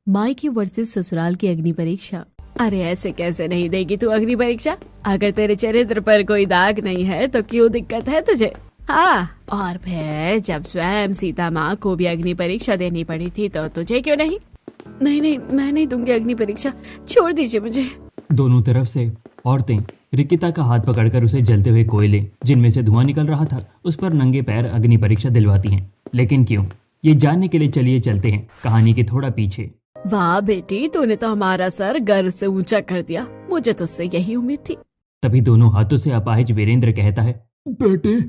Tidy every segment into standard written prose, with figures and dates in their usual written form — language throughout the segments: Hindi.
मायके वर्सेस ससुराल की अग्नि परीक्षा। अरे ऐसे कैसे नहीं देगी तू अग्नि परीक्षा? अगर तेरे चरित्र पर कोई दाग नहीं है तो क्यों दिक्कत है तुझे? हाँ, और फिर जब स्वयं सीता माँ को भी अग्नि परीक्षा देनी पड़ी थी तो तुझे क्यों नहीं? नहीं नहीं, मैं नहीं दूंगी अग्नि परीक्षा, छोड़ दीजिए मुझे। दोनों तरफ से औरतें रिकिता का हाथ पकड़कर उसे जलते हुए कोयले जिनमें से धुआं निकल रहा था उस पर नंगे पैर अग्नि परीक्षा दिलवाती हैं। लेकिन क्यों, ये जानने के लिए चलिए चलते हैं कहानी के थोड़ा पीछे। वाह बेटी, तूने तो हमारा सर गर्व से ऊंचा कर दिया, मुझे तुझसे यही उम्मीद थी। तभी दोनों हाथों से अपाहिज वीरेंद्र कहता है, बेटी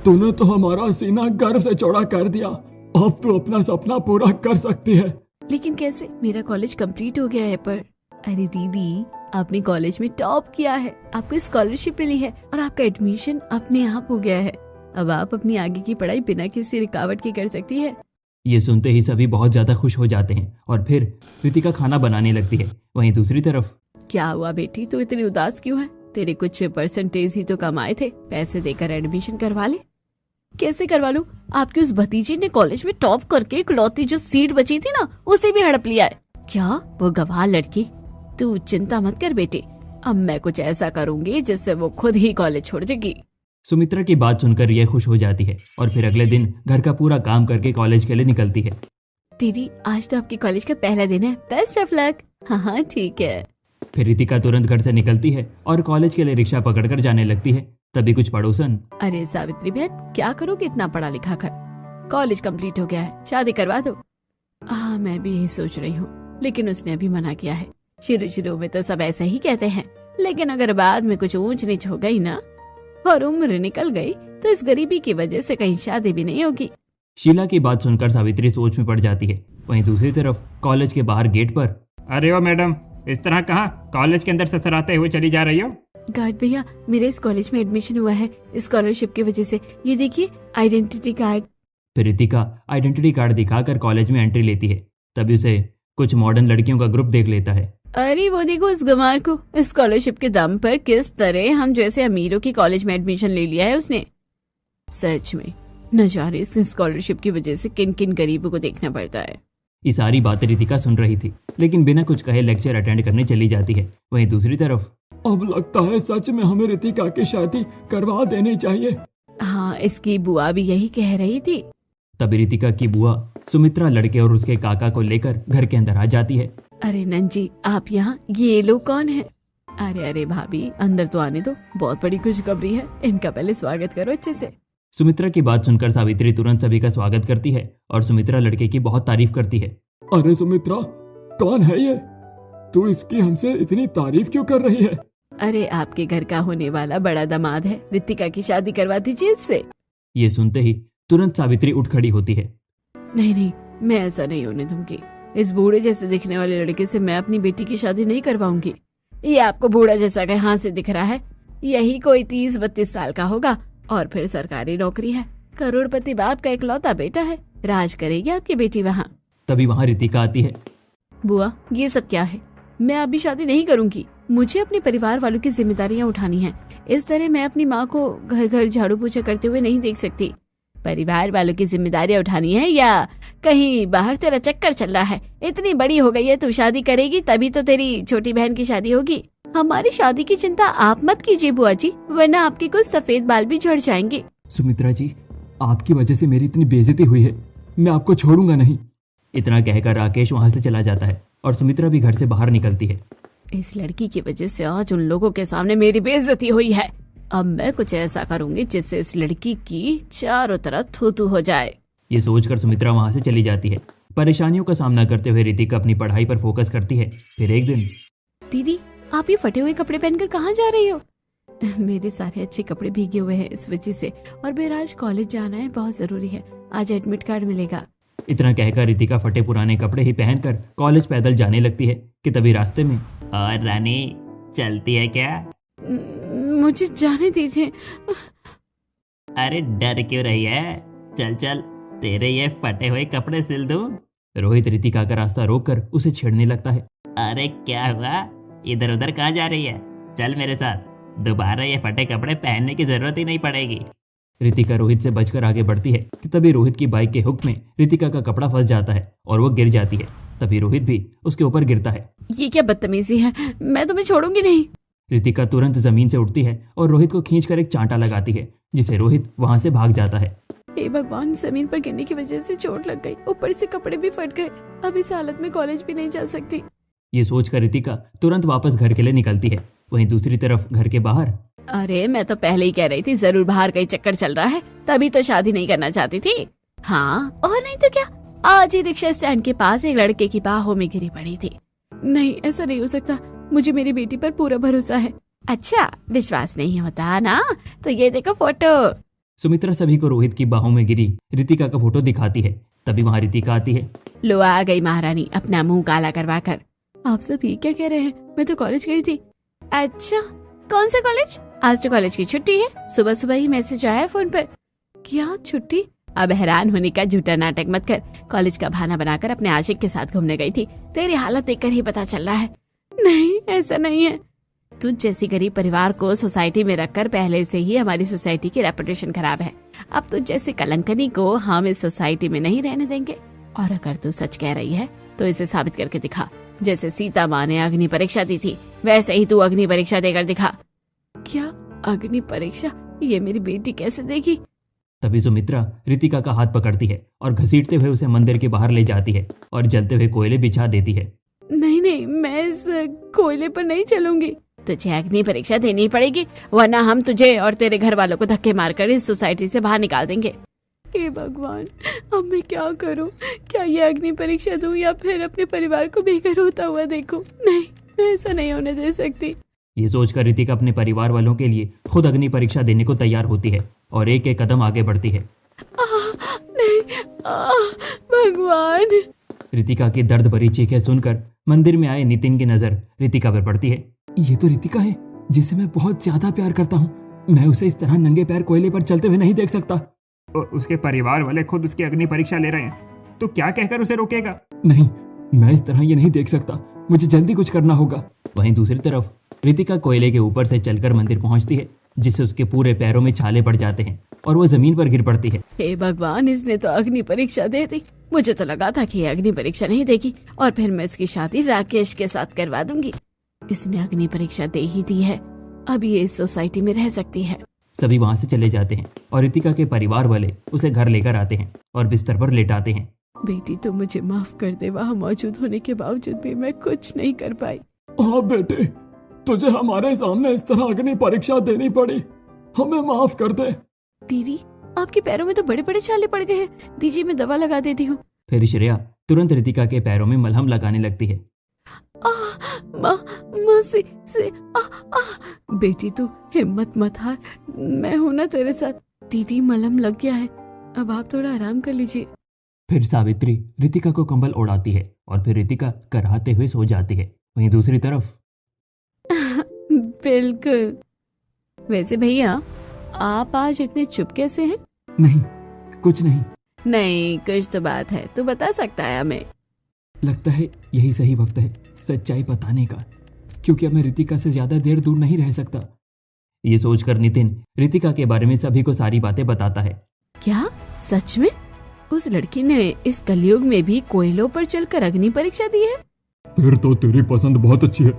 तूने तो हमारा सीना गर्व से चौड़ा कर दिया, अब तू अपना सपना पूरा कर सकती है। लेकिन कैसे? मेरा कॉलेज कंप्लीट हो गया है। पर अरे दीदी, आपने कॉलेज में टॉप किया है, आपको स्कॉलरशिप मिली है और आपका एडमिशन अपने आप हो गया है। अब आप अपनी आगे की पढ़ाई बिना किसी रुकावट के कर सकती है। ये सुनते ही सभी बहुत ज्यादा खुश हो जाते हैं और फिर रितिका खाना बनाने लगती है। वहीं दूसरी तरफ, क्या हुआ बेटी, तू इतनी उदास क्यों है? तेरे कुछ परसेंटेज ही तो कम आए थे, पैसे देकर एडमिशन करवा ले। कैसे करवा लूं? आपकी उस भतीजी ने कॉलेज में टॉप करके इकलौती जो सीट बची थी ना, उसे भी हड़प लिया है। क्या? वो गवाह लड़की? तू चिंता मत कर बेटे, अब मैं कुछ ऐसा करूंगी जिससे वो खुद ही कॉलेज छोड़ जाएगी। सुमित्रा की बात सुनकर यह खुश हो जाती है और फिर अगले दिन घर का पूरा काम करके कॉलेज के लिए निकलती है। दीदी, आज तो आपके कॉलेज का पहला दिन है, बेस्ट ऑफ लक। हाँ ठीक है। फिर रितिका तुरंत घर से निकलती है और कॉलेज के लिए रिक्शा पकड़कर जाने लगती है। तभी कुछ पड़ोसन, अरे सावित्री बहन, क्या करोगे इतना पढ़ा लिखा कर? कॉलेज कंप्लीट हो गया है, शादी करवा दो। हाँ, मैं भी यही सोच रही हूँ, लेकिन उसने अभी मना किया है। शुरू में तो सब ऐसे ही कहते हैं, लेकिन अगर बाद में कुछ ऊंच नीच हो गई ना और उम्र निकल गई तो इस गरीबी की वजह से कहीं शादी भी नहीं होगी। शीला की बात सुनकर सावित्री सोच में पड़ जाती है। वहीं दूसरी तरफ कॉलेज के बाहर गेट पर, अरे ओ मैडम, इस तरह कहाँ कॉलेज के अंदर ससुराते हुए चली जा रही हो? गार्ड भैया, मेरे इस कॉलेज में एडमिशन हुआ है स्कॉलरशिप की वजह से, ये देखिए आइडेंटिटी कार्ड। फिर रितिका आइडेंटिटी कार्ड दिखाकर कॉलेज में एंट्री लेती है। तभी उसे कुछ मॉडर्न लड़कियों का ग्रुप देख लेता है। अरे वो देखो उस गंवार को, स्कॉलरशिप के दम पर किस तरह हम जैसे अमीरों की कॉलेज में एडमिशन ले लिया है उसने। सच में न जाने इस स्कॉलरशिप की वजह से किन किन गरीबों को देखना पड़ता है। ये सारी बातें रितिका सुन रही थी, लेकिन बिना कुछ कहे लेक्चर अटेंड करने चली जाती है। वहीं दूसरी तरफ, अब लगता है सच में हमें रितिका की शादी करवा देनी चाहिए। हाँ, इसकी बुआ भी यही कह रही थी। तभी रितिका की बुआ सुमित्रा लड़के और उसके काका को लेकर घर के अंदर आ जाती है। अरे नंजी, आप यहाँ? ये लोग कौन है? अरे भाभी, अंदर तो आने दो, बहुत बड़ी खुशखबरी है, इनका पहले स्वागत करो अच्छे से। सुमित्रा की बात सुनकर सावित्री तुरंत सभी का स्वागत करती है और सुमित्रा लड़के की बहुत तारीफ करती है। अरे सुमित्रा, कौन है ये? तू इसकी हमसे इतनी तारीफ क्यों कर रही है? अरे आपके घर का होने वाला बड़ा दामाद है, रितिका की शादी करवा दीजिए इससे। ये सुनते ही तुरंत सावित्री उठ खड़ी होती है। नहीं, मैं ऐसा नहीं होने दूंगी। इस बूढ़े जैसे दिखने वाले लड़के से मैं अपनी बेटी की शादी नहीं करवाऊंगी। ये आपको बूढ़ा जैसा कहाँ से दिख रहा है? यही कोई 30-32 साल का होगा और फिर सरकारी नौकरी है, करोड़पति बाप का इकलौता बेटा है, राज करेगी आपकी बेटी वहाँ। तभी वहाँ रितिका आती है। बुआ, ये सब क्या है? मैं अभी शादी नहीं करूंगी, मुझे अपने परिवार वालों की जिम्मेदारियां उठानी है। इस तरह मैं अपनी माँ को घर घर झाड़ू पोछा करते हुए नहीं देख सकती। परिवार वालों की जिम्मेदारियां उठानी है या कहीं बाहर तेरा चक्कर चल रहा है? इतनी बड़ी हो गई है, तू शादी करेगी तभी तो तेरी छोटी बहन की शादी होगी। हमारी शादी की चिंता आप मत कीजिए बुआ जी, वरना आपके कुछ सफेद बाल भी झड़ जाएंगे। सुमित्रा जी, आपकी वजह से मेरी इतनी बेइज्जती हुई है, मैं आपको छोड़ूंगा नहीं। इतना कहकर राकेश वहाँ से चला जाता है और सुमित्रा भी घर से बाहर निकलती है। इस लड़की की वजह से आज उन लोगों के सामने मेरी बेइज्जती हुई है। अब मैं कुछ ऐसा करूंगी जिससे इस लड़की की चारों तरफ थू-थू हो जाए। ये सोचकर सुमित्रा वहाँ से चली जाती है। परेशानियों का सामना करते हुए रितिका अपनी पढ़ाई पर फोकस करती है। फिर एक दिन, दीदी, आप ये फटे हुए कपड़े पहनकर कहाँ जा रही हो? मेरे सारे अच्छे कपड़े भीगे हुए हैं इस वजह से, और मेरा आज कॉलेज जाना है, बहुत जरूरी है, आज एडमिट कार्ड मिलेगा। इतना कहकर रितिका फटे पुराने कपड़े ही पहनकर कॉलेज पैदल जाने लगती है कि तभी रास्ते में, और रानी चलती है क्या? मुझे जाने दीजिए। अरे डर क्यों रही है? चल चल, तेरे ये फटे हुए कपड़े सिल दूं। रोहित रितिका का रास्ता रोककर उसे छेड़ने लगता है। अरे क्या हुआ, इधर उधर कहाँ जा रही है? चल मेरे साथ, दोबारा ये फटे कपड़े पहनने की जरूरत ही नहीं पड़ेगी। रितिका रोहित से बचकर आगे बढ़ती है कि तभी रोहित की बाइक के हुक में रितिका का कपड़ा फंस जाता है और वो गिर जाती है। तभी रोहित भी उसके ऊपर गिरता है। ये क्या बदतमीजी है, मैं तुम्हें छोड़ूंगी नहीं। रितिका तुरंत जमीन से उठती है और रोहित को खींचकर एक चांटा लगाती है, जिसे रोहित वहां से भाग जाता है। हे भगवान, जमीन पर गिरने की वजह से चोट लग गई, ऊपर से कपड़े भी फट गए। अब इस हालत में कॉलेज भी नहीं जा सकती। ये सोचकर रितिका तुरंत वापस घर के लिए निकलती है। वहीं दूसरी तरफ घर के बाहर, अरे मैं तो पहले ही कह रही थी, जरूर बाहर कहीं चक्कर चल रहा है, तभी तो शादी नहीं करना चाहती थी। हाँ और नहीं तो क्या, आज ही रिक्शा स्टैंड के पास एक लड़के की बाहों में गिरी पड़ी थी। नहीं, ऐसा नहीं हो सकता, मुझे मेरी बेटी पर पूरा भरोसा है। अच्छा, विश्वास नहीं होता ना, तो ये देखो फोटो। सुमित्रा सभी को रोहित की बाहों में गिरी रितिका का फोटो दिखाती है। तभी वहां रितिका आती है। लो आ गई महारानी, अपना मुंह काला करवा कर। आप सब ये क्या कह रहे हैं, मैं तो कॉलेज गई थी। अच्छा, कौन सा कॉलेज? आज तो कॉलेज की छुट्टी है, सुबह सुबह ही मैसेज आया फोन पर। क्या छुट्टी? अब हैरान होने का झूठा नाटक मत कर। कॉलेज का बहाना बनाकर अपने आशिक के साथ घूमने गई थी, तेरी हालत देखकर ही पता चल रहा है। नहीं, ऐसा नहीं है। तुझ जैसी गरीब परिवार को सोसाइटी में रखकर पहले से ही हमारी सोसाइटी की रेपुटेशन खराब है। अब तुझ जैसी कलंकनी को हम इस सोसाइटी में नहीं रहने देंगे। और अगर तू सच कह रही है तो इसे साबित करके दिखा। जैसे सीता माँ ने अग्नि परीक्षा दी थी, वैसे ही तू अग्नि परीक्षा देकर दिखा। क्या अग्नि परीक्षा? ये मेरी बेटी कैसे देगी? तभी सुमित्रा रितिका का हाथ पकड़ती है और घसीटते हुए उसे मंदिर के बाहर ले जाती है और जलते हुए कोयले बिछा देती है। नहीं नहीं, मैं इस कोयले पर नहीं चलूंगी। तुझे अग्नि परीक्षा देनी पड़ेगी, वरना हम तुझे और तेरे घर वालों को धक्के मारकर इस सोसाइटी से बाहर निकाल देंगे। हे भगवान, अब मैं क्या करूं? क्या ये अग्नि परीक्षा दूं या फिर अपने परिवार को बेघर होता हुआ देखूं? नहीं, मैं ऐसा नहीं होने दे सकती। ये सोचकर रितिका अपने परिवार वालों के लिए खुद अग्नि परीक्षा देने को तैयार होती है और एक एक कदम आगे बढ़ती है। नहीं, भगवान। रितिका की दर्द भरी चीखें सुनकर मंदिर में आए नितिन की नजर रितिका पर पड़ती है। ये तो रितिका है जिसे मैं बहुत ज्यादा प्यार करता हूँ। मैं उसे इस तरह नंगे पैर कोयले पर चलते हुए नहीं देख सकता। उसके परिवार वाले खुद उसकी अग्नि परीक्षा ले रहे हैं, तो क्या कहकर उसे रोकेगा? नहीं, मैं इस तरह ये नहीं देख सकता, मुझे जल्दी कुछ करना होगा। वहीं दूसरी तरफ रितिका कोयले के ऊपर से चलकर मंदिर पहुंचती है, जिससे उसके पूरे पैरों में छाले पड़ जाते हैं और वो जमीन पर गिर पड़ती है। हे भगवान, इसने तो अग्नि परीक्षा दे दी। मुझे तो लगा था कि ये अग्नि परीक्षा नहीं देगी और फिर मैं इसकी शादी राकेश के साथ करवा दूंगी। इसने अग्नि परीक्षा दे ही दी है, अब ये इस सोसाइटी में रह सकती है। सभी वहां से चले जाते हैं और रितिका के परिवार वाले उसे घर लेकर आते हैं और बिस्तर पर लेटाते हैं। बेटी, तो मुझे माफ कर दे, वहाँ मौजूद होने के बावजूद भी मैं कुछ नहीं कर पाई। हाँ बेटे, तुझे हमारे सामने इस तरह अग्नि परीक्षा देनी पड़ी, हमें माफ कर दे। दीदी, आपके पैरों में तो बड़े बड़े छाले पड़ गए हैं, दीजिए मैं दवा लगा देती हूँ। फिर श्रेया तुरंत रितिका के पैरों में मलहम लगाने लगती है। माँ से बेटी, तू हिम्मत मत हार, मैं हूं ना तेरे साथ। दीदी, मलहम लग गया है, अब आप थोड़ा आराम कर लीजिए। फिर सावित्री रितिका को कंबल ओढ़ाती है और फिर रितिका कराहते हुए सो जाती है। वहीं दूसरी तरफ बिल्कुल। वैसे भैया, आप आज इतने चुप कैसे हैं? नहीं, कुछ नहीं। नहीं, कुछ तो बात है, तू बता सकता है हमें। लगता है यही सही वक्त है सच्चाई बताने का, क्योंकि अब मैं रितिका से ज्यादा देर दूर नहीं रह सकता। ये सोचकर नितिन रितिका के बारे में सभी को सारी बातें बताता है। क्या सच में उस लड़की ने इस कलयुग में भी कोयलों पर चलकर अग्नि परीक्षा दी है? फिर तो तेरी पसंद बहुत अच्छी है,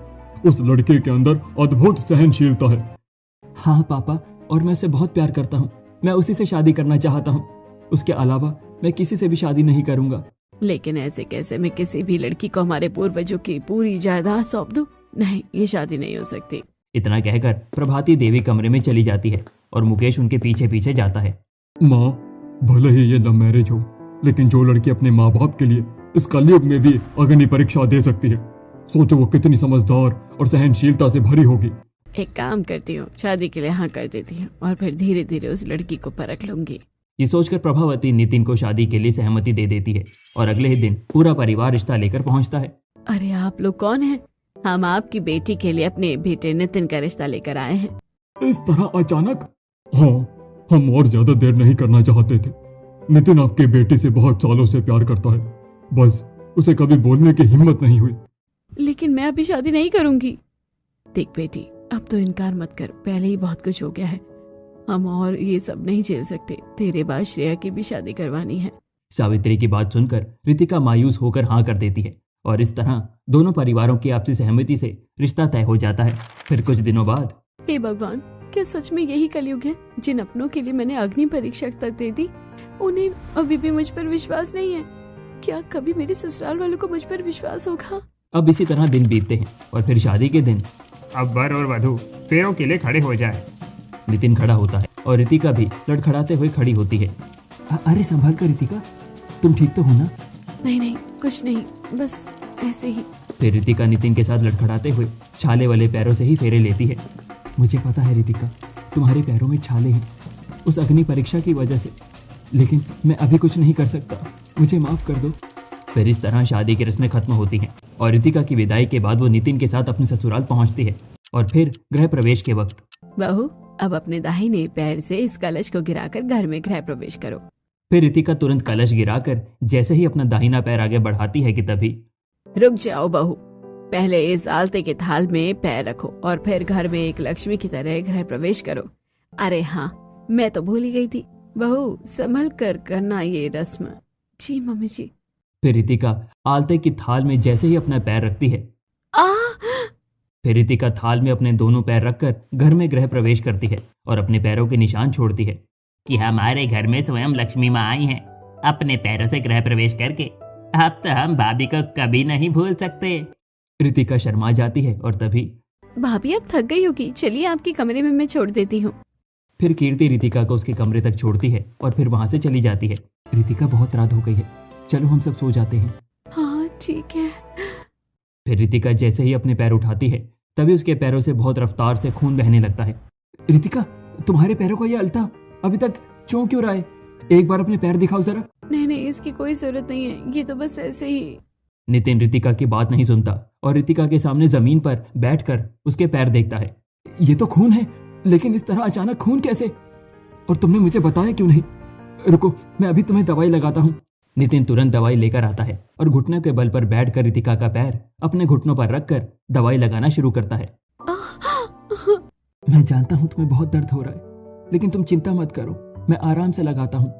उस लड़के के अंदर अद्भुत सहनशीलता है। हाँ पापा, और मैं उसे बहुत प्यार करता हूँ, मैं उसी से शादी करना चाहता हूँ। उसके अलावा मैं किसी से भी शादी नहीं करूँगा। लेकिन ऐसे कैसे मैं किसी भी लड़की को हमारे पूर्वजों की पूरी जायदाद सौंप दूं? नहीं, ये शादी नहीं हो सकती। इतना कहकर प्रभाती देवी कमरे में चली जाती है और मुकेश उनके पीछे पीछे जाता है। माँ, भले ही ये लव मैरिज हो, लेकिन जो लड़की अपने माँ बाप के लिए इस कलयुग में भी अग्नि परीक्षा दे सकती है, सोचो वो कितनी समझदार और सहनशीलता से भरी होगी। एक काम करती हूँ, शादी के लिए हाँ कर देती हूँ और फिर धीरे धीरे उस लड़की को परख लूंगी। ये सोचकर प्रभावती नितिन को शादी के लिए सहमति दे देती है और अगले ही दिन पूरा परिवार रिश्ता लेकर पहुंचता है। अरे आप लोग कौन हैं? हम आपकी बेटी के लिए अपने बेटे नितिन का रिश्ता लेकर आए हैं। इस तरह अचानक? हाँ, हम और ज्यादा देर नहीं करना चाहते थे। नितिन आपके बेटे से बहुत सालों से प्यार करता है, बस उसे कभी बोलने की हिम्मत नहीं हुई। लेकिन मैं अभी शादी नहीं करूंगी। देख बेटी, अब तो इनकार मत कर, पहले ही बहुत कुछ हो गया है, हम और ये सब नहीं झेल सकते। तेरे बाद श्रेया की भी शादी करवानी है। सावित्री की बात सुनकर रितिका मायूस होकर हाँ कर देती है और इस तरह दोनों परिवारों की आपसी सहमति से रिश्ता तय हो जाता है। फिर कुछ दिनों बाद, हे भगवान, क्या सच में यही कलयुग है? जिन अपनों के लिए मैंने अग्नि परीक्षा तक दे दी, उन्हें अभी भी मुझ पर विश्वास नहीं है। क्या कभी मेरे ससुराल वालों को मुझ पर विश्वास होगा? अब इसी तरह दिन बीतते हैं और फिर शादी के दिन अब वर और वधू फेरों के लिए खड़े हो जाए। नितिन खड़ा होता है और रितिका भी लड़खड़ाते हुए खड़ी होती है। अरे संभल कर रितिका, तुम ठीक तो हो ना? नहीं नहीं, कुछ नहीं, बस ऐसे ही। फिर रितिका नितिन के साथ लड़खड़ाते हुए छाले वाले पैरों से ही फेरे लेती है। मुझे पता है रितिका, तुम्हारे पैरों में छाले हैं उस अग्नि परीक्षा की वजह से, लेकिन मैं अभी कुछ नहीं कर सकता, मुझे माफ कर दो। फिर इस तरह शादी की रस्में खत्म होती हैं और रितिका की विदाई के बाद वो नितिन के साथ अपने ससुराल पहुंचती है। और फिर गृह प्रवेश के वक्त, बहू, अब अपने दाहिने पैर से इस कलश को गिराकर घर में गृह प्रवेश करो। फिर रितिका तुरंत कलश गिराकर जैसे ही अपना दाहिना पैर आगे बढ़ाती है कि तभी, रुक जाओ बहू, पहले इस आलते के थाल में पैर रखो और फिर घर में एक लक्ष्मी की तरह गृह प्रवेश करो। अरे हाँ, मैं तो भूल ही गई थी। बहू, संभल कर करना ये रस्म। जी मम्मी जी। फिर रितिका आलते की थाल में जैसे ही अपना पैर रखती है, फिर रितिका थाल में अपने दोनों पैर रखकर घर में गृह प्रवेश करती है और अपने पैरों के निशान छोड़ती है कि हमारे घर में स्वयं लक्ष्मी माँ आई हैं अपने पैरों से गृह प्रवेश करके। अब तो हम भाभी को कभी नहीं भूल सकते। रितिका शर्मा जाती है और तभी, भाभी अब थक गई होगी, चलिए आपके कमरे में मैं छोड़ देती हूँ। फिर कीर्ति रितिका को उसके कमरे तक छोड़ती है और फिर वहां से चली जाती है। रितिका, बहुत रात हो गई है, चलो हम सब सो जाते हैं। हाँ ठीक है। फिर रितिका जैसे ही अपने पैर उठाती है तभी उसके पैरों से बहुत रफ्तार से खून बहने लगता है। रितिका, तुम्हारे पैरों का ये अलता अभी तक चौं क्यों रहा है? एक बार अपने पैर दिखाओ जरा। नहीं नहीं, इसकी कोई जरूरत नहीं है, ये तो बस ऐसे ही। नितिन रितिका की बात नहीं सुनता और रितिका के सामने जमीन पर बैठकर उसके पैर देखता है। ये तो खून है, लेकिन इस तरह अचानक खून कैसे? और तुमने मुझे बताया क्यों नहीं? रुको, मैं अभी तुम्हें दवाई लगाता हूँ। नितिन तुरंत दवाई लेकर आता है और घुटने के बल पर बैठकर रितिका का पैर अपने घुटनों पर रखकर दवाई लगाना शुरू करता है। मैं जानता हूँ तुम्हें बहुत दर्द हो रहा है, लेकिन तुम चिंता मत करो, मैं आराम से लगाता हूँ।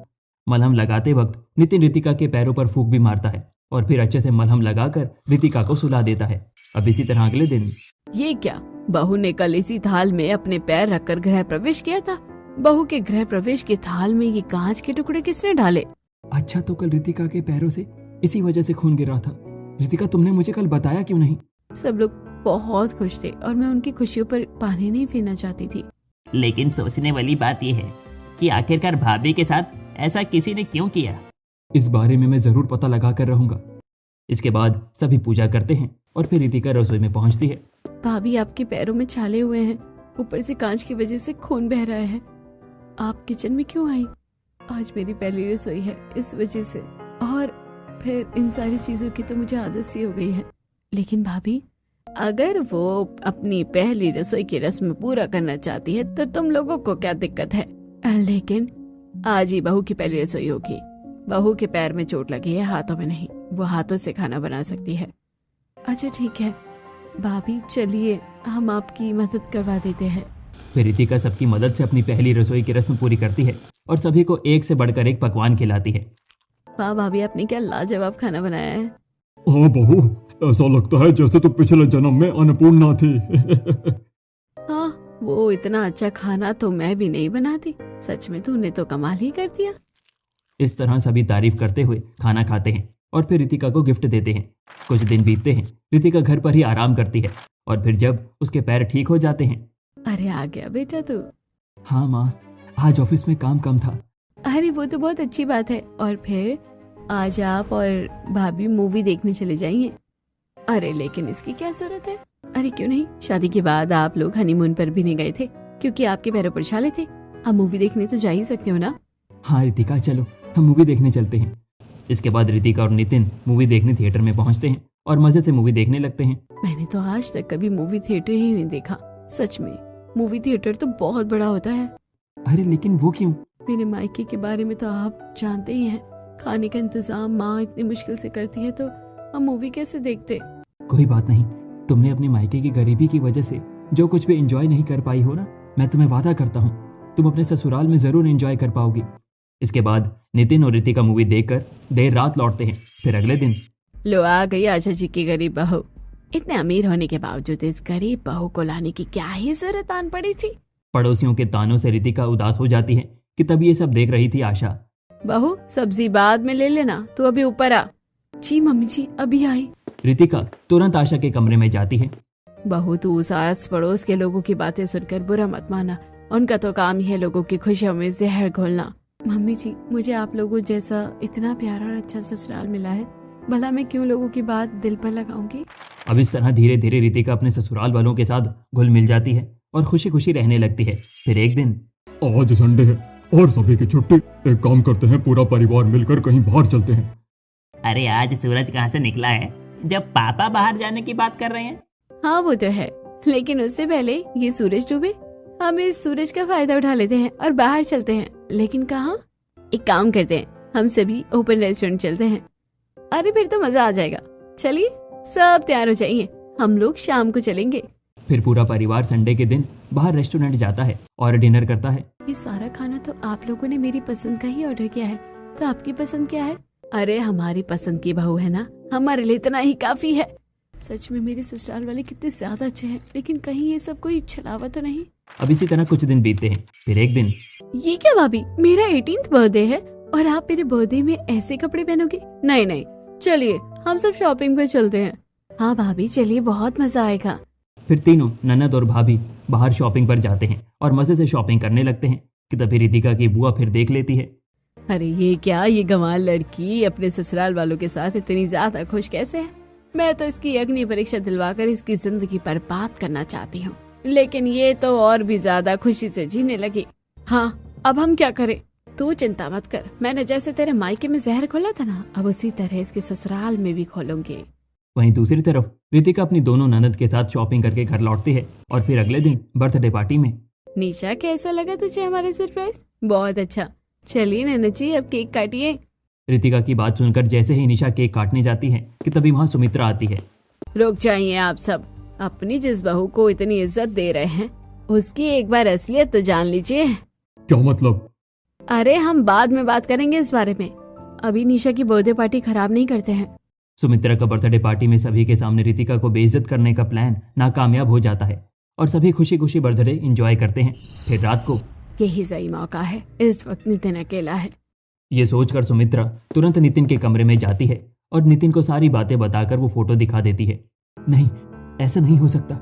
मलहम लगाते वक्त नितिन रितिका के पैरों पर फूंक भी मारता है और फिर अच्छे से मलहम लगाकर रितिका को सुला देता है। अब इसी तरह अगले दिन, ये क्या, बहू ने कल इसी थाल में अपने पैर रखकर गृह प्रवेश किया था? बहू के गृह प्रवेश के थाल में ये कांच के टुकड़े किसने डाले? अच्छा, तो कल रितिका के पैरों से इसी वजह से खून गिर रहा था। रितिका, तुमने मुझे कल बताया क्यों नहीं? सब लोग बहुत खुश थे और मैं उनकी खुशियों पर पानी नहीं फेरना चाहती थी। लेकिन सोचने वाली बात यह है कि आखिरकार भाभी के साथ ऐसा किसी ने क्यों किया? इस बारे में मैं जरूर पता लगा कर रहूंगा। इसके बाद सभी पूजा करते हैं और फिर रितिका रसोई में पहुंचती है। भाभी, आपके पैरों में छाले हुए हैं, ऊपर से कांच की वजह से खून बह रहा है। आप किचन में क्यों आई? आज मेरी पहली रसोई है, इस वजह से। और फिर इन सारी चीजों की तो मुझे आदत सी हो गई है। लेकिन भाभी, अगर वो अपनी पहली रसोई की रस्म पूरा करना चाहती है तो तुम लोगों को क्या दिक्कत है? लेकिन आज ही बहू की पहली रसोई होगी। बहू के पैर में चोट लगी है, हाथों में नहीं। वो हाथों से खाना बना सकती है। अच्छा ठीक है भाभी, चलिए हम आपकी मदद करवा देते हैं। फिर रितिका सबकी मदद से अपनी पहली रसोई की रस्म पूरी करती है और सभी को एक से बढ़कर एक पकवान खिलाती है। वाह भाभी, आपने क्या लाजवाब खाना बनाया है। हाँ बहू, ऐसा लगता है जैसे तो पिछले जन्म में अन्नपूर्णा थी। हाँ, वो इतना अच्छा खाना तो मैं भी नहीं बनाती। सच में तूने तो कमाल ही कर दिया। इस तरह सभी तारीफ करते हुए खाना खाते हैं और फिर रितिका को गिफ्ट देते हैं। कुछ दिन बीतते हैं, रितिका घर पर ही आराम करती है और फिर जब उसके पैर ठीक हो जाते हैं। अरे आ गया बेटा तू? हाँ माँ, आज ऑफिस में काम कम था। अरे वो तो बहुत अच्छी बात है। और फिर आज आप और भाभी मूवी देखने चले जाइए। अरे लेकिन इसकी क्या जरूरत है? अरे क्यों नहीं, शादी के बाद आप लोग हनीमून पर भी नहीं गए थे क्योंकि आपके पैरों पर छाले थे। आप मूवी देखने तो जा ही सकते हो ना। हाँ रितिका, चलो हम मूवी देखने चलते हैं। इसके बाद रितिका और नितिन मूवी देखने थिएटर में पहुंचते हैं और मजे से मूवी देखने लगते हैं। मैंने तो आज तक कभी मूवी थिएटर ही नहीं देखा। सच में मूवी थिएटर तो बहुत बड़ा होता है। अरे लेकिन वो क्यों? मेरे मायके के बारे में तो आप जानते ही हैं। खाने का इंतजाम माँ इतनी मुश्किल से करती है तो हम मूवी कैसे देखते? कोई बात नहीं, तुमने अपने मायके की गरीबी की वजह से जो कुछ भी एंजॉय नहीं कर पाई हो ना, मैं तुम्हें वादा करता हूँ तुम अपने ससुराल में जरूर एंजॉय कर पाओगी। इसके बाद नितिन और रितिका मूवी देखकर देर रात लौटते हैं। फिर अगले दिन, लो आ गई आशा जी की गरीब बहू। इतने अमीर होने के बावजूद इस गरीब बहू को लाने की क्या ही जरूरत आन पड़ी थी। पड़ोसियों के तानों से रितिका उदास हो जाती है कि तब ये सब देख रही थी आशा। बहू सब्जी बाद में ले लेना, तू अभी ऊपर आ। जी मम्मी जी अभी आई। रितिका तुरंत आशा के कमरे में जाती है। बहू तू उस आस पड़ोस के लोगों की बातें सुनकर बुरा मत माना, उनका तो काम ही है लोगों की खुशियों में जहर घोलना। मम्मी जी मुझे आप लोगों जैसा इतना प्यारा और अच्छा ससुराल मिला है, भला मैं क्यों लोगों की बात दिल पर लगाऊंगी। अब इस तरह धीरे धीरे रितिका अपने ससुराल वालों के साथ घुल मिल जाती है और खुशी खुशी रहने लगती है। फिर एक दिन, आज संडे है और सभी की छुट्टी, एक काम करते हैं पूरा परिवार मिलकर कहीं बाहर चलते हैं। अरे आज सूरज कहाँ से निकला है जब पापा बाहर जाने की बात कर रहे हैं। हाँ वो तो है, लेकिन उससे पहले ये सूरज डूबे, हम इस सूरज का फायदा उठा लेते हैं और बाहर चलते हैं। लेकिन कहाँ? एक काम करते हैं, हम सभी ओपन रेस्टोरेंट चलते हैं। अरे फिर तो मजा आ जाएगा। चलिए सब तैयार हो जाइए, हम लोग शाम को चलेंगे। फिर पूरा परिवार संडे के दिन बाहर रेस्टोरेंट जाता है और डिनर करता है। ये सारा खाना तो आप लोगों ने मेरी पसंद का ही ऑर्डर किया है, तो आपकी पसंद क्या है? अरे हमारी पसंद की बहू है ना, हमारे लिए इतना ही काफी है। सच में मेरे ससुराल वाले कितने ज्यादा अच्छे हैं, लेकिन कहीं ये सब कोई छलावा तो नहीं। अब इसी तरह कुछ दिन बीतते हैं। फिर एक दिन, ये क्या भाभी, मेरा 18th बर्थडे है और आप मेरे बर्थडे में ऐसे कपड़े पहनोगे? नहीं नहीं, चलिए हम सब शॉपिंग पे चलते हैं। हाँ भाभी चलिए, बहुत मजा आएगा। फिर तीनों ननद और भाभी बाहर शॉपिंग पर जाते हैं और मजे से शॉपिंग करने लगते हैं कि तभी रितिका की बुआ फिर देख लेती है। अरे ये क्या, ये गंवार लड़की अपने ससुराल वालों के साथ इतनी ज्यादा खुश कैसे है? मैं तो इसकी अग्नि परीक्षा दिलवाकर इसकी जिंदगी बर्बाद करना चाहती हूँ, लेकिन ये तो और भी ज्यादा खुशी से जीने लगी। हाँ अब हम क्या करें? तू चिंता मत कर, मैंने जैसे तेरे मायके में जहर खोला था ना, अब उसी तरह इसके ससुराल में भी खोलूंगी। वहीं दूसरी तरफ रितिका अपनी दोनों ननद के साथ शॉपिंग करके घर लौटती है और फिर अगले दिन बर्थडे पार्टी में। निशा कैसा लगा तुझे हमारे सरप्राइज? बहुत अच्छा, चलिए ननद जी अब केक काटिए। रितिका की बात सुनकर जैसे ही निशा केक काटने जाती है कि तभी वहाँ सुमित्रा आती है। रुक जाइए आप सब, अपनी जिस बहू को इतनी इज्जत दे रहे हैं उसकी एक बार असलियत तो जान लीजिए। क्या मतलब? अरे हम बाद में बात करेंगे इस बारे में, अभी निशा की बर्थडे पार्टी खराब नहीं करते हैं। सुमित्रा का बर्थडे पार्टी में सभी के सामने रितिका को बेइज्जत करने का प्लान नाकामयाब हो जाता है और सभी खुशी खुशी बर्थडे एंजॉय करते हैं। फिर रात को, यही सही मौका है, इस वक्त नितिन अकेला है। ये सोचकर सुमित्रा तुरंत नितिन के कमरे में जाती है और नितिन को सारी बातें बताकर वो फोटो दिखा देती है। नहीं, ऐसा नहीं हो सकता,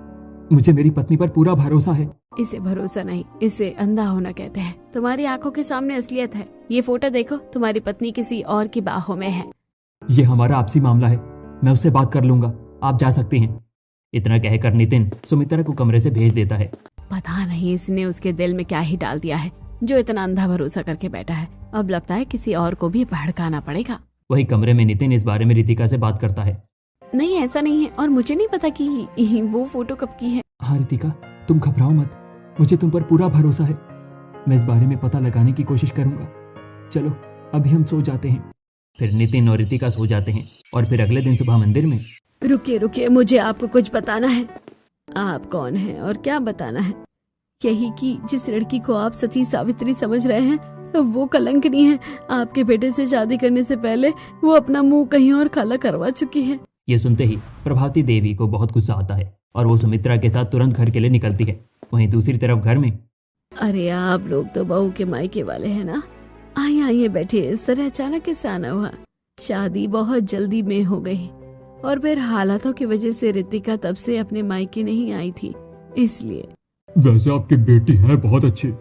मुझे मेरी पत्नी पर पूरा भरोसा है। इसे भरोसा नहीं, इसे अंधा होना कहते हैं। तुम्हारी आंखों के सामने असलियत है, ये फोटो देखो, तुम्हारी पत्नी किसी और की बाहों में है। ये हमारा आपसी मामला है, मैं उससे बात कर लूंगा, आप जा सकती हैं। इतना कहकर नितिन सुमित्रा को कमरे से भेज देता है। पता नहीं इसने उसके दिल में क्या ही डाल दिया है जो इतना अंधा भरोसा करके बैठा है। अब लगता है किसी और को भी भड़काना पड़ेगा। वही कमरे में नितिन इस बारे में रितिका से बात करता है। नहीं ऐसा नहीं है, और मुझे नहीं पता कि वो फोटो कब की है। हाँ रितिका, तुम घबराओ मत, मुझे तुम पर पूरा भरोसा है। मैं इस बारे में पता लगाने की कोशिश करूंगा। चलो अभी हम सो जाते हैं। फिर नितिन और रितिका सो जाते हैं और फिर अगले दिन सुबह मंदिर में। रुकिए रुकिए, मुझे आपको कुछ बताना है। आप कौन हैं और क्या बताना है? यही कि जिस लड़की को आप सती सावित्री समझ रहे हैं वो कलंकनी है। आपके बेटे से शादी करने से पहले वो अपना मुंह कहीं और काला करवा चुकी है। ये सुनते ही प्रभावती देवी को बहुत गुस्सा आता है और वो सुमित्रा के साथ तुरंत घर के लिए निकलती है। वहीं दूसरी तरफ घर में, अरे आप लोग तो बहू के मायके वाले हैं ना, आइए आइए बैठिए। इस तरह अचानक कैसे आना हुआ? शादी बहुत जल्दी में हो गई और फिर हालातों की वजह से रितिका तब से अपने मायके नहीं आई थी, इसलिए। वैसे आपकी बेटी है बहुत अच्छी।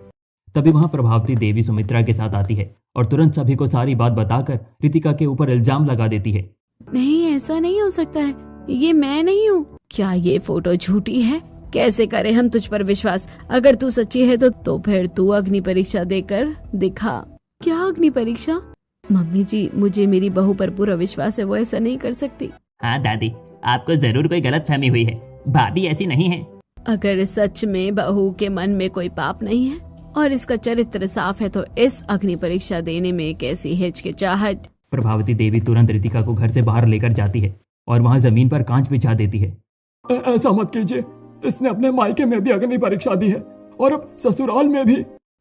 तभी वहाँ प्रभावती देवी सुमित्रा के साथ आती है और तुरंत सभी को सारी बात बताकर रितिका के ऊपर इल्जाम लगा देती है। नहीं ऐसा नहीं हो सकता है, ये मैं नहीं हूँ। क्या ये फोटो झूठी है? कैसे करें हम तुझ पर विश्वास? अगर तू सच्ची है तो फिर तू अग्नि परीक्षा देकर दिखा। क्या अग्नि परीक्षा? मम्मी जी, मुझे मेरी बहू पर पूरा विश्वास है, वो ऐसा नहीं कर सकती। हाँ दादी, आपको जरूर कोई गलतफहमी हुई है, भाभी ऐसी नहीं है। अगर सच में बहू के मन में कोई पाप नहीं है और इसका चरित्र साफ है तो इस अग्नि परीक्षा देने में कैसी हिचकिचाहट? प्रभावती देवी तुरंत रितिका को घर से बाहर लेकर जाती है और वहाँ जमीन पर कांच बिछा देती है। ऐसा मत कीजिए, इसने अपने मायके में भी अग्नि परीक्षा दी है और अब ससुराल में भी।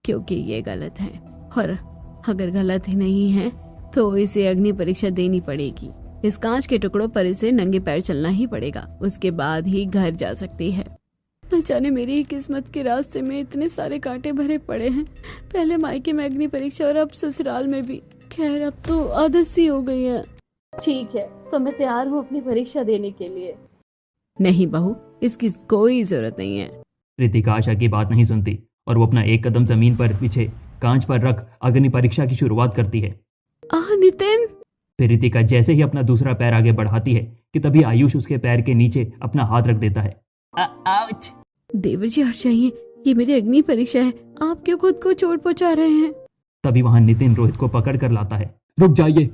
क्योंकि ये गलत है, और अगर गलत ही नहीं है तो इसे अग्नि परीक्षा देनी पड़ेगी। इस कांच के टुकड़ों पर इसे नंगे पैर चलना ही पड़ेगा, उसके बाद ही घर जा सकती है। न जाने मेरी ही किस्मत के रास्ते में इतने सारे कांटे भरे पड़े हैं, पहले मायके में अग्नि परीक्षा और अब ससुराल में भी। खैर अब तो आदत सी हो गई है। ठीक है, तो मैं तैयार हूँ अपनी परीक्षा देने के लिए। नहीं बहू, इसकी कोई जरूरत नहीं है। रितिका आशा की बात नहीं सुनती और वो अपना एक कदम जमीन पर पीछे कांच पर रख अग्नि परीक्षा की शुरुआत करती है। नितिन। फिर रितिका जैसे ही अपना दूसरा पैर आगे बढ़ाती है कि तभी आयुष उसके पैर के नीचे अपना हाथ रख देता है। आउच! देवर जी हट जाइए, ये मेरी अग्नि परीक्षा है, आप क्यों खुद को चोट पहुंचा रहे हैं? तभी वहां नितिन रोहित को पकड़ कर लाता है। रुक जाइए,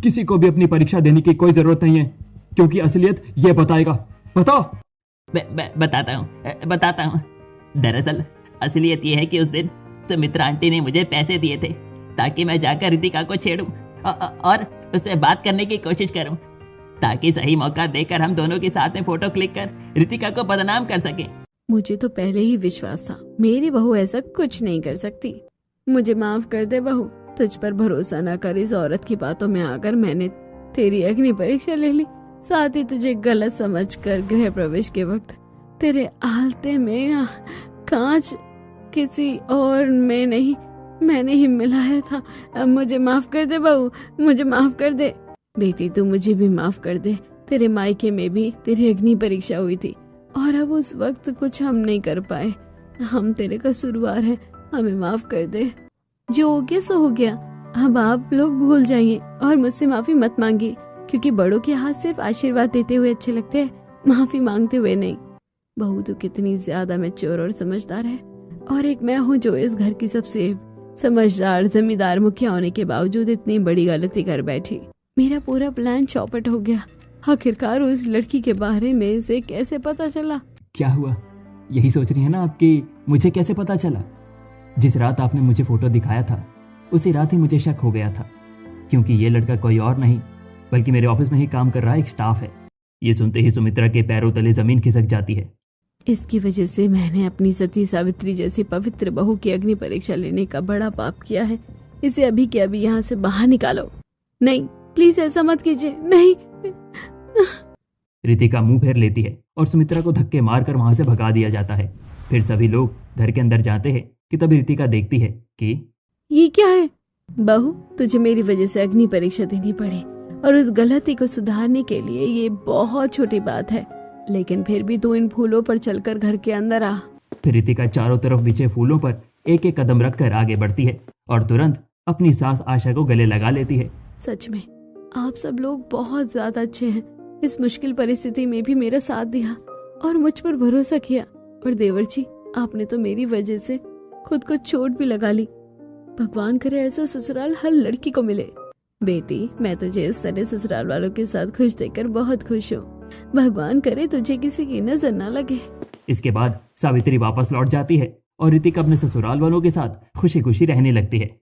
किसी को भी अपनी परीक्षा देने की कोई जरूरत नहीं है, क्योंकि असलियत ये बताएगा। बताओ। बताता हूँ। दरअसल असलियत ये है कि उस दिन सुमित्रा आंटी ने मुझे पैसे दिए थे ताकि मैं जाकर रितिका को छेड़ूं और उससे बात करने की कोशिश करूं, ताकि सही मौका देकर हम दोनों के साथ में फोटो क्लिक कर रितिका को बदनाम कर सकें। मुझे तो पहले ही विश्वास था मेरी बहू ऐसा कुछ नहीं कर सकती। मुझे माफ कर दे बहू, तुझ पर भरोसा न कर इस औरत की बातों में आकर मैंने तेरी अग्नि परीक्षा ले ली, साथ ही तुझे गलत समझकर गृह प्रवेश के वक्त तेरे आलते में कांच किसी और में नहीं मैंने ही मिलाया था। अब मुझे माफ कर दे बहू, मुझे माफ कर दे। बेटी तू मुझे भी माफ कर दे, तेरे मायके में भी तेरी अग्नि परीक्षा हुई थी और अब उस वक्त कुछ हम नहीं कर पाए, हम तेरे कसूरवार है, हमें माफ कर दे। जो हो गया सो हो गया, अब आप लोग भूल जाइए और मुझसे माफी मत मांगिए, क्योंकि बड़ों के हाथ सिर्फ आशीर्वाद देते हुए अच्छे लगते हैं, माफी मांगते हुए नहीं। बहू तो कितनी ज्यादा मैच्योर और समझदार है, और एक मैं हूँ जो इस घर की सबसे समझदार जमींदार मुखिया होने के बावजूद इतनी बड़ी गलती कर बैठी। मेरा पूरा प्लान चौपट हो गया। आखिरकार उस लड़की के बारे में से कैसे पता चला? क्या हुआ, यही सोच रही है ना आपकी मुझे कैसे पता चला? जिस रात आपने मुझे फोटो दिखाया था उसी रात ही मुझे शक हो गया था, क्योंकि ये लड़का कोई और नहीं बल्कि मेरे ऑफिस में ही काम कर रहा एक स्टाफ है। ये सुनते ही सुमित्रा के पैरों तले जमीन खिसक जाती है। इसकी वजह से मैंने अपनी सती सावित्री जैसी पवित्र बहू की अग्नि परीक्षा लेने का बड़ा पाप किया है। इसे अभी के अभी यहाँ से बाहर निकालो। नहीं प्लीज ऐसा मत कीजिए, नहीं। रितिका मुंह फेर लेती है और सुमित्रा को धक्के मारकर वहां से भगा दिया जाता है। फिर सभी लोग घर के अंदर जाते हैं कि तभी रितिका देखती है कि ये क्या है? बहू तुझे मेरी वजह से अग्नि परीक्षा देनी पड़ी और उस गलती को सुधारने के लिए ये बहुत छोटी बात है, लेकिन फिर भी तू इन फूलों पर चलकर घर के अंदर आ। फिर रितिका चारों तरफ बिछे फूलों पर एक एक कदम रखकर आगे बढ़ती है और तुरंत अपनी सास आशा को गले लगा लेती है। सच में आप सब लोग बहुत ज्यादा अच्छे हैं, इस मुश्किल परिस्थिति में भी मेरा साथ दिया और मुझ पर भरोसा किया। और देवर जी आपने तो मेरी वजह से खुद को चोट भी लगा ली। भगवान करे ऐसा ससुराल हर लड़की को मिले। बेटी मैं तुझे इस तरह ससुराल वालों के साथ खुश देखकर बहुत खुश हूँ। भगवान करे तुझे किसी की नजर न लगे। इसके बाद सावित्री वापस लौट जाती है और रितिका अपने ससुराल वालों के साथ खुशी खुशी रहने लगती है।